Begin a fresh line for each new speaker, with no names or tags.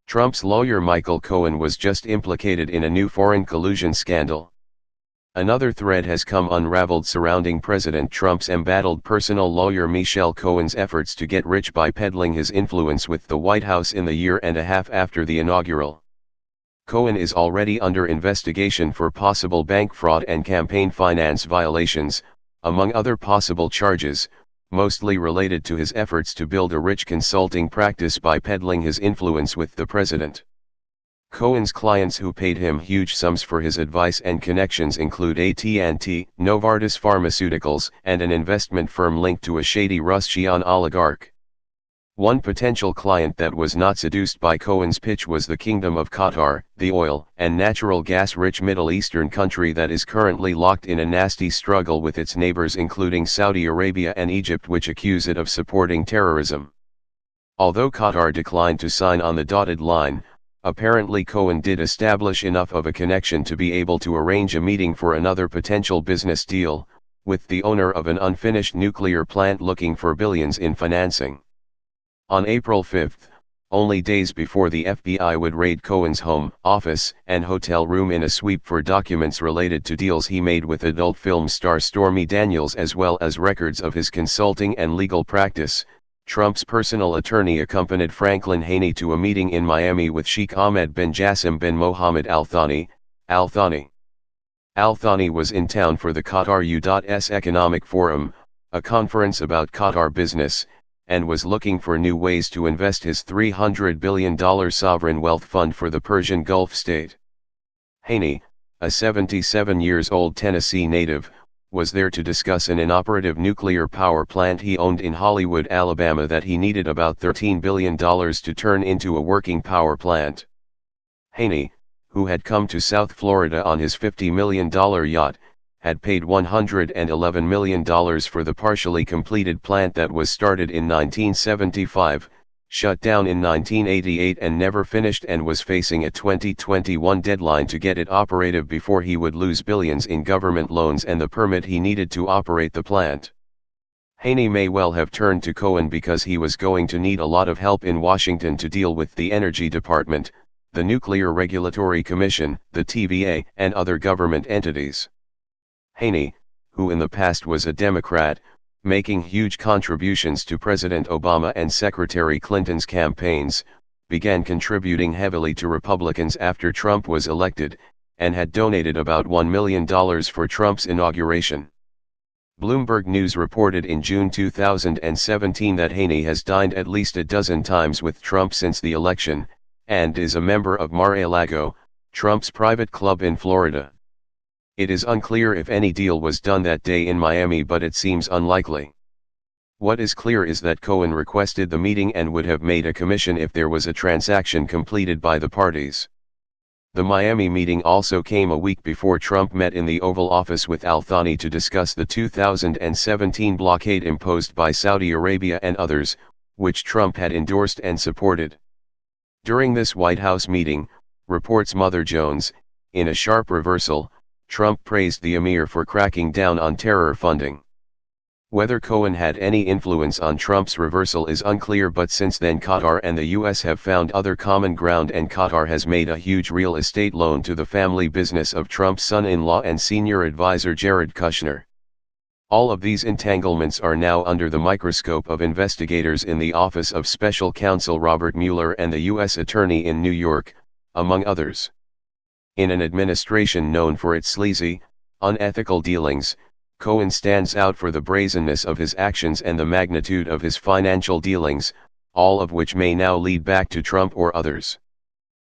Trump's lawyer Michael Cohen was just implicated in a new foreign collusion scandal. Another thread has come unraveled surrounding President Trump's embattled personal lawyer Michel Cohen's efforts to get rich by peddling his influence with the White House in the year and a half after the inaugural. Cohen is already under investigation for possible bank fraud and campaign finance violations, among other possible charges, mostly related to his efforts to build a rich consulting practice by peddling his influence with the president. Cohen's clients who paid him huge sums for his advice and connections include AT&T, Novartis Pharmaceuticals, and an investment firm linked to a shady Russsian oligarch. One potential client that was not seduced by Cohen's pitch was the Kingdom of Qatar, the oil and natural gas-rich Middle Eastern country that is currently locked in a nasty struggle with its neighbors including Saudi Arabia and Egypt, which accuse it of supporting terrorism. Although Qatar declined to sign on the dotted line, apparently Cohen did establish enough of a connection to be able to arrange a meeting for another potential business deal, with the owner of an unfinished nuclear plant looking for billions in financing. On April 5, only days before the FBI would raid Cohen's home, office, and hotel room in a sweep for documents related to deals he made with adult film star Stormy Daniels as well as records of his consulting and legal practice, Trump's personal attorney accompanied Franklin Haney to a meeting in Miami with Sheikh Ahmed bin Jassim bin Mohammed Al Thani. Al Thani was in town for the Qatar U.S. Economic Forum, a conference about Qatar business, and was looking for new ways to invest his $300 billion sovereign wealth fund for the Persian Gulf state. Haney, a 77-year-old Tennessee native, was there to discuss an inoperative nuclear power plant he owned in Hollywood, Alabama that he needed about $13 billion to turn into a working power plant. Haney, who had come to South Florida on his $50 million yacht, had paid $111 million for the partially completed plant that was started in 1975, shut down in 1988 and never finished, and was facing a 2021 deadline to get it operative before he would lose billions in government loans and the permit he needed to operate the plant. Haney may well have turned to Cohen because he was going to need a lot of help in Washington to deal with the Energy Department, the Nuclear Regulatory Commission, the TVA, and other government entities. Haney, who in the past was a Democrat, making huge contributions to President Obama and Secretary Clinton's campaigns, began contributing heavily to Republicans after Trump was elected, and had donated about $1 million for Trump's inauguration. Bloomberg News reported in June 2017 that Haney has dined at least a dozen times with Trump since the election, and is a member of Mar-a-Lago, Trump's private club in Florida. It is unclear if any deal was done that day in Miami, but it seems unlikely. What is clear is that Cohen requested the meeting and would have made a commission if there was a transaction completed by the parties. The Miami meeting also came a week before Trump met in the Oval Office with Al Thani to discuss the 2017 blockade imposed by Saudi Arabia and others, which Trump had endorsed and supported. During this White House meeting, reports Mother Jones, in a sharp reversal, Trump praised the emir for cracking down on terror funding. Whether Cohen had any influence on Trump's reversal is unclear, but since then Qatar and the US have found other common ground, and Qatar has made a huge real estate loan to the family business of Trump's son-in-law and senior advisor Jared Kushner. All of these entanglements are now under the microscope of investigators in the Office of Special Counsel Robert Mueller and the U.S. Attorney in New York, among others. In an administration known for its sleazy, unethical dealings, Cohen stands out for the brazenness of his actions and the magnitude of his financial dealings, all of which may now lead back to Trump or others.